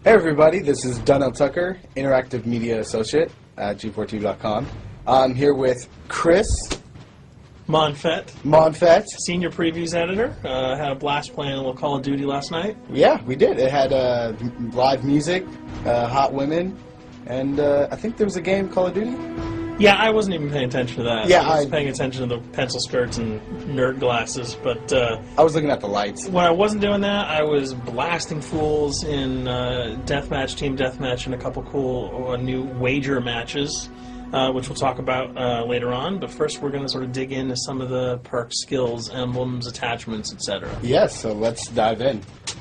Hey everybody, this is Donnell Tucker, Interactive Media Associate at G4TV.com. I'm here with Chris Monfett, Senior Previews Editor. Had a blast playing a little Call of Duty last night. Yeah, we did. It had live music, hot women, and I think there was a game, Call of Duty? Yeah, I wasn't even paying attention to that. Yeah, I was paying attention to the pencil skirts and nerd glasses, but I was looking at the lights. When I wasn't doing that, I was blasting fools in deathmatch, team deathmatch, and a couple cool new wager matches, which we'll talk about later on. But first, we're going to sort of dig into some of the perks, skills, emblems, attachments, etc. Yes, so let's dive in.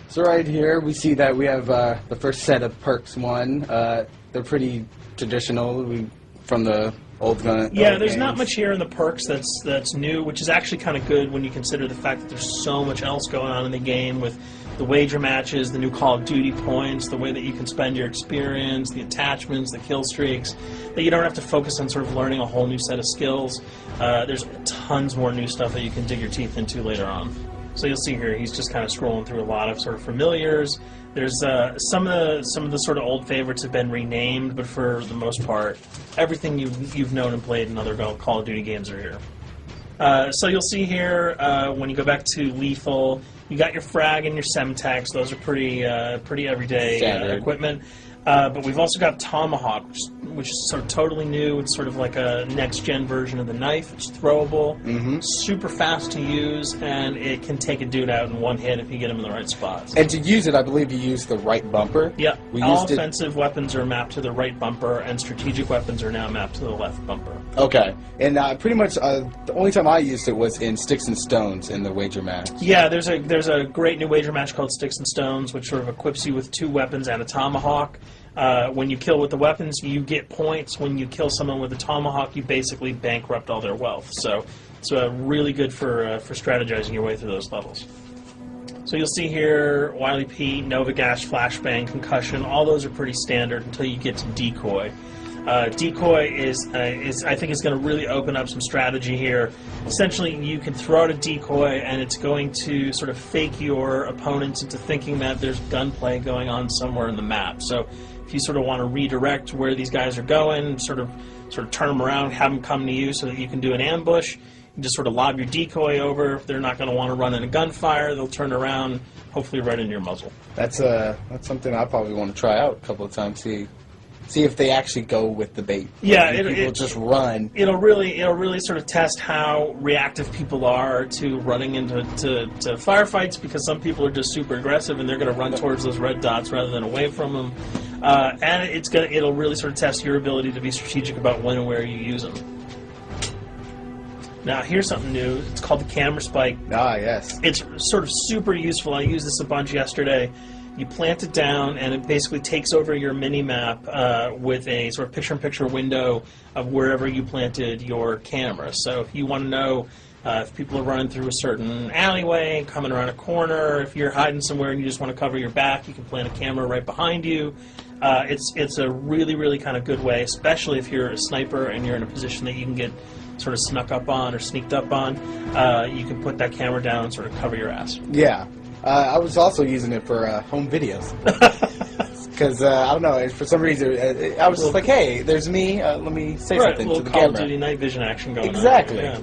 So right here, we see that we have the first set of perks one. They're pretty traditional from the old gun. Yeah, there's not much here in the perks that's new, which is actually kind of good when you consider the fact that there's so much else going on in the game with the wager matches, the new Call of Duty points, the way that you can spend your experience, the attachments, the kill streaks, that you don't have to focus on sort of learning a whole new set of skills. There's tons more new stuff that you can dig your teeth into later on. So you'll see here, he's just kind of scrolling through a lot of sort of familiars. There's some of the sort of old favorites have been renamed, but for the most part, everything you've known and played in other Call of Duty games are here. So you'll see here when you go back to Lethal, you got your frag and your semtex. Those are pretty everyday equipment. But we've also got Tomahawk, which is sort of totally new. It's sort of like a next-gen version of the knife. It's throwable, super fast to use, and it can take a dude out in one hit if you get him in the right spots. And to use it, I believe you use the right bumper. Yeah, all offensive weapons are mapped to the right bumper, and strategic weapons are now mapped to the left bumper. Okay, and pretty much the only time I used it was in Sticks and Stones in the wager match. Yeah, there's a great new wager match called Sticks and Stones, which sort of equips you with 2 weapons and a tomahawk. When you kill with the weapons, you get points. When you kill someone with a tomahawk, you basically bankrupt all their wealth. So it's really good for strategizing your way through those levels. So you'll see here, Wily Pete, Nova Gash, Flashbang, Concussion, all those are pretty standard until you get to Decoy. Decoy is I think is going to really open up some strategy here. Essentially, you can throw out a decoy, and it's going to sort of fake your opponents into thinking that there's gunplay going on somewhere in the map. So if you sort of want to redirect where these guys are going, sort of turn them around, have them come to you so that you can do an ambush, you just sort of lob your decoy over. If they're not going to want to run in a gunfire, they'll turn around, hopefully right into your muzzle. That's something I probably want to try out a couple of times. See if they actually go with the bait. Yeah, people just run. It'll really sort of test how reactive people are to running into firefights, because some people are just super aggressive and they're going to run towards those red dots rather than away from them. And it'll really sort of test your ability to be strategic about when and where you use them. Now, here's something new. It's called the camera spike. Ah, yes. It's sort of super useful. I used this a bunch yesterday. You plant it down, and it basically takes over your mini-map with a sort of picture-in-picture window of wherever you planted your camera. So if you want to know if people are running through a certain alleyway, coming around a corner, if you're hiding somewhere and you just want to cover your back, you can plant a camera right behind you. It's a really, really kind of good way, especially if you're a sniper and you're in a position that you can get sort of snuck up on or sneaked up on. You can put that camera down and sort of cover your ass. Yeah. I was also using it for home videos. Because, I don't know, for some reason, I was just like, hey, there's me, let me say something to the camera. Call of Duty night vision action going on. Exactly. Yeah.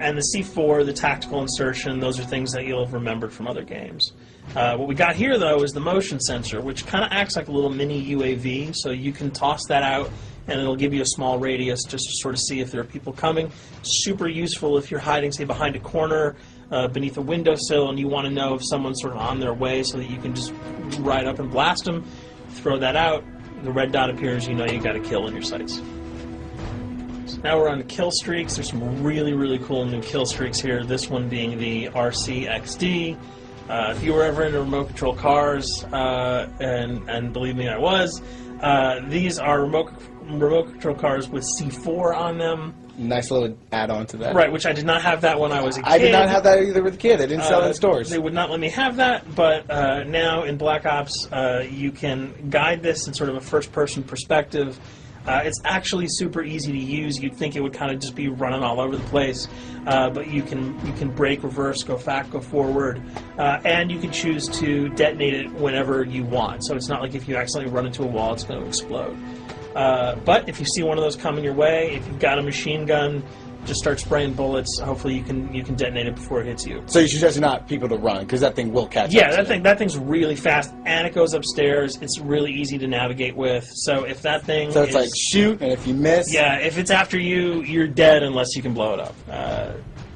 And the C4, the tactical insertion, those are things that you'll have remembered from other games. What we got here, though, is the motion sensor, which kind of acts like a little mini UAV, so you can toss that out, and it'll give you a small radius just to sort of see if there are people coming. Super useful if you're hiding, say, behind a corner, beneath a windowsill, and you want to know if someone's sort of on their way so that you can just ride up and blast them. Throw that out, the red dot appears, you know you got a kill in your sights. So now we're on to kill streaks. There's some really, really cool new kill streaks here, this one being the RCXD. If you were ever into remote control cars, and believe me, I was, these are remote control cars with C4 on them. Nice little add-on to that. Right, which I did not have that when I was a kid. I did not have that either with a kid. They didn't sell it in stores. They would not let me have that, but now in Black Ops, you can guide this in sort of a first-person perspective. It's actually super easy to use. You'd think it would kind of just be running all over the place, but you can brake, reverse, go back, go forward, and you can choose to detonate it whenever you want. So it's not like if you accidentally run into a wall, it's going to explode. But if you see one of those coming your way, if you've got a machine gun, just start spraying bullets. Hopefully you can detonate it before it hits you. So you suggest not people to run, because that thing will catch up. Yeah, that thing's really fast, and it goes upstairs. It's really easy to navigate with. So if that thing So it's like shoot, and if you miss... Yeah, if it's after you, you're dead unless you can blow it up.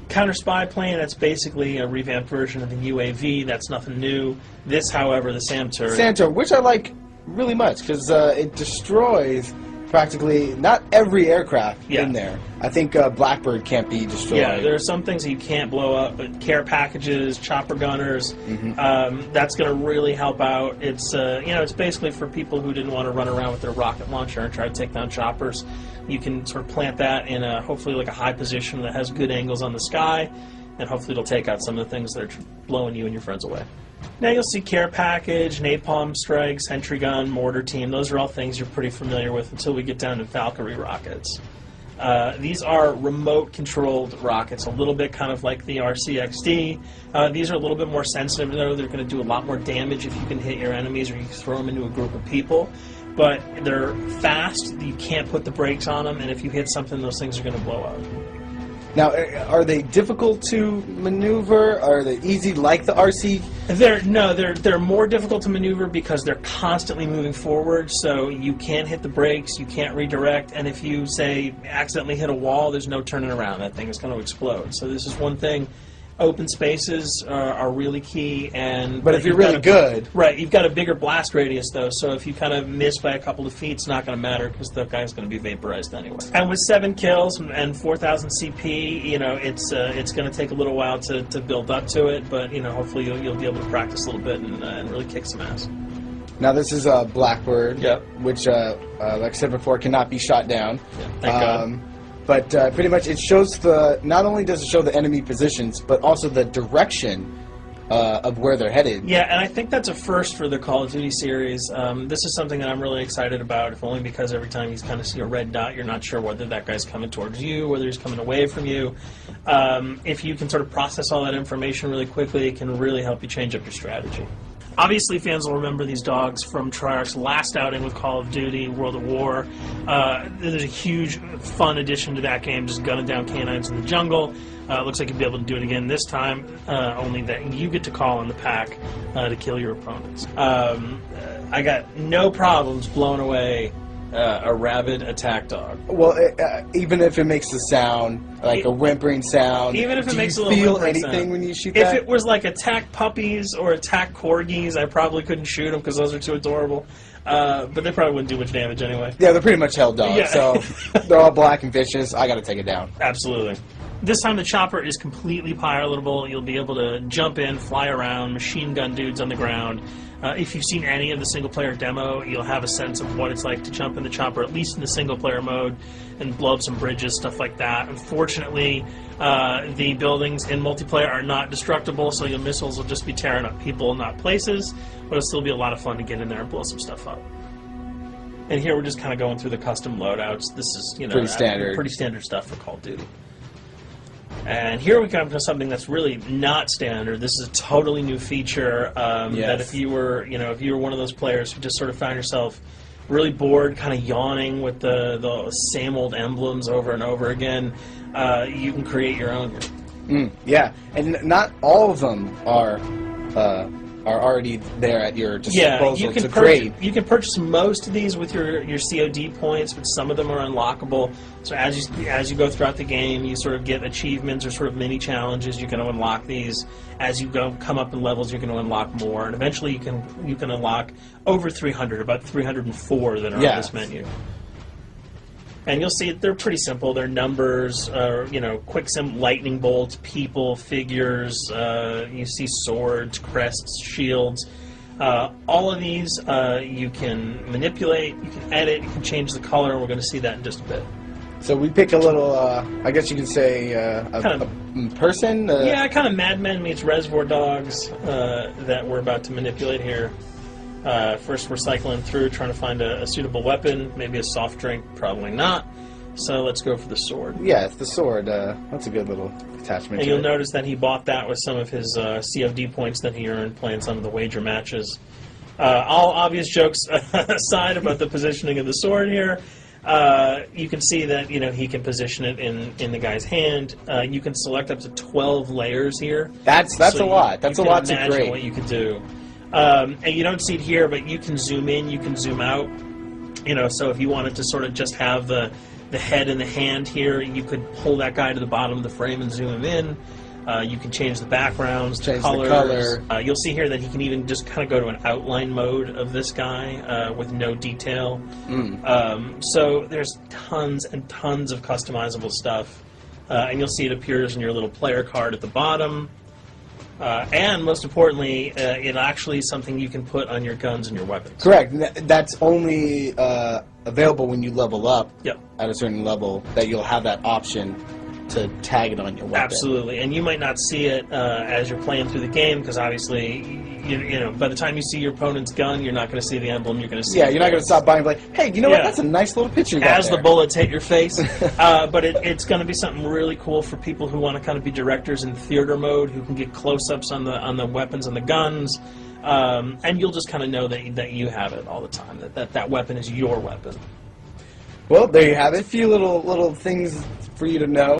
Counter spy plane, that's basically a revamped version of the UAV. That's nothing new. This, however, the SAM turret... SAM turret, which I like really much, because it destroys... practically not every aircraft in there. I think Blackbird can't be destroyed. Yeah, there are some things that you can't blow up, but care packages, chopper gunners, that's going to really help out. It's it's basically for people who didn't want to run around with their rocket launcher and try to take down choppers. You can sort of plant that in hopefully like a high position that has good angles on the sky, and hopefully it'll take out some of the things that are blowing you and your friends away. Now you'll see care package, napalm strike, sentry gun, mortar team. Those are all things you're pretty familiar with until we get down to Valkyrie rockets. These are remote-controlled rockets, a little bit kind of like the RCXD. These are a little bit more sensitive, though. They're going to do a lot more damage if you can hit your enemies or you throw them into a group of people. But they're fast, you can't put the brakes on them, and if you hit something, those things are going to blow up. Now, are they difficult to maneuver? Are they easy like the RC? They're more difficult to maneuver because they're constantly moving forward, so you can't hit the brakes, you can't redirect, and if you, say, accidentally hit a wall, there's no turning around. That thing is going to explode. So this is one thing. Open spaces are really key, but if you're really good, right? You've got a bigger blast radius, though. So if you kind of miss by a couple of feet, it's not going to matter because the guy's going to be vaporized anyway. And with 7 kills and 4,000 CP, it's going to take a little while to build up to it. But hopefully you'll be able to practice a little bit and really kick some ass. Now this is a Blackbird, which, like I said before, cannot be shot down. Yeah, thank God. But pretty much it shows not only does it show the enemy positions, but also the direction of where they're headed. Yeah, and I think that's a first for the Call of Duty series. This is something that I'm really excited about, if only because every time you kind of see a red dot, you're not sure whether that guy's coming towards you, whether he's coming away from you. If you can sort of process all that information really quickly, it can really help you change up your strategy. Obviously, fans will remember these dogs from Treyarch's last outing with Call of Duty, World at War. There's a huge, fun addition to that game, just gunning down canines in the jungle. Looks like you'll be able to do it again this time, only that you get to call on the pack to kill your opponents. I got no problems blowing away a rabid attack dog. Well, even if it makes a sound, like a whimpering sound, even if it makes a little whimpering feel anything sound. When you shoot if that? it was like attack puppies or attack corgis, I probably couldn't shoot them because those are too adorable. But they probably wouldn't do much damage anyway. Yeah, they're pretty much held dogs, so they're all black and vicious. I got to take it down. Absolutely. This time the chopper is completely pilotable. You'll be able to jump in, fly around, machine gun dudes on the ground. If you've seen any of the single-player demo, you'll have a sense of what it's like to jump in the chopper, at least in the single-player mode, and blow up some bridges, stuff like that. Unfortunately, the buildings in multiplayer are not destructible, so your missiles will just be tearing up people, not places, but it'll still be a lot of fun to get in there and blow some stuff up. And here we're just kind of going through the custom loadouts. This is, pretty standard stuff for Call of Duty. And here we come to something that's really not standard. This is a totally new feature that if you were one of those players who just sort of found yourself really bored, kind of yawning with the same old emblems over and over again, you can create your own here. Yeah, and not all of them are already there at your disposal to create. You can purchase most of these with your COD points, but some of them are unlockable. So as you go throughout the game, you sort of get achievements or sort of mini challenges. You're going to unlock these. As you come up in levels, you're going to unlock more, and eventually you can unlock over 300, about 304 that are on this menu. And you'll see they're pretty simple. They're numbers, quick lightning bolts, people, figures. You see swords, crests, shields. All of these you can manipulate, you can edit, you can change the color, and we're going to see that in just a bit. So we pick a little, I guess you could say, a person? Yeah, kind of Mad Men meets Reservoir Dogs that we're about to manipulate here. First, we're cycling through, trying to find a suitable weapon. Maybe a soft drink, probably not. So let's go for the sword. Yeah, it's the sword. That's a good little attachment. And you'll notice that he bought that with some of his COD points that he earned playing some of the wager matches. All obvious jokes aside about the positioning of the sword here, you can see that he can position it in the guy's hand. You can select up to 12 layers here. That's a lot. That's a lot to imagine create. what you can do. And you don't see it here, but you can zoom in, you can zoom out. So if you wanted to sort of just have the head and the hand here, you could pull that guy to the bottom of the frame and zoom him in. You can change the backgrounds, change colors. the color. You'll see here that he can even just kind of go to an outline mode of this guy with no detail. So there's tons and tons of customizable stuff. And you'll see it appears in your little player card at the bottom. And most importantly, it actually is something you can put on your guns and your weapons. Correct. That's only available when you level up at a certain level, that you'll have that option to tag it on your weapon. Absolutely. And you might not see it as you're playing through the game, because obviously, by the time you see your opponent's gun, you're not going to see the emblem. You're going to see you're not going to stop by and be like, hey, you know what? That's a nice little picture you got as there. the bullets hit your face. But it's going to be something really cool for people who want to kind of be directors in theater mode, who can get close-ups on the weapons and the guns. And you'll just kind of know that you have it all the time, that weapon is your weapon. Well, there you have it. A few little things for you to know.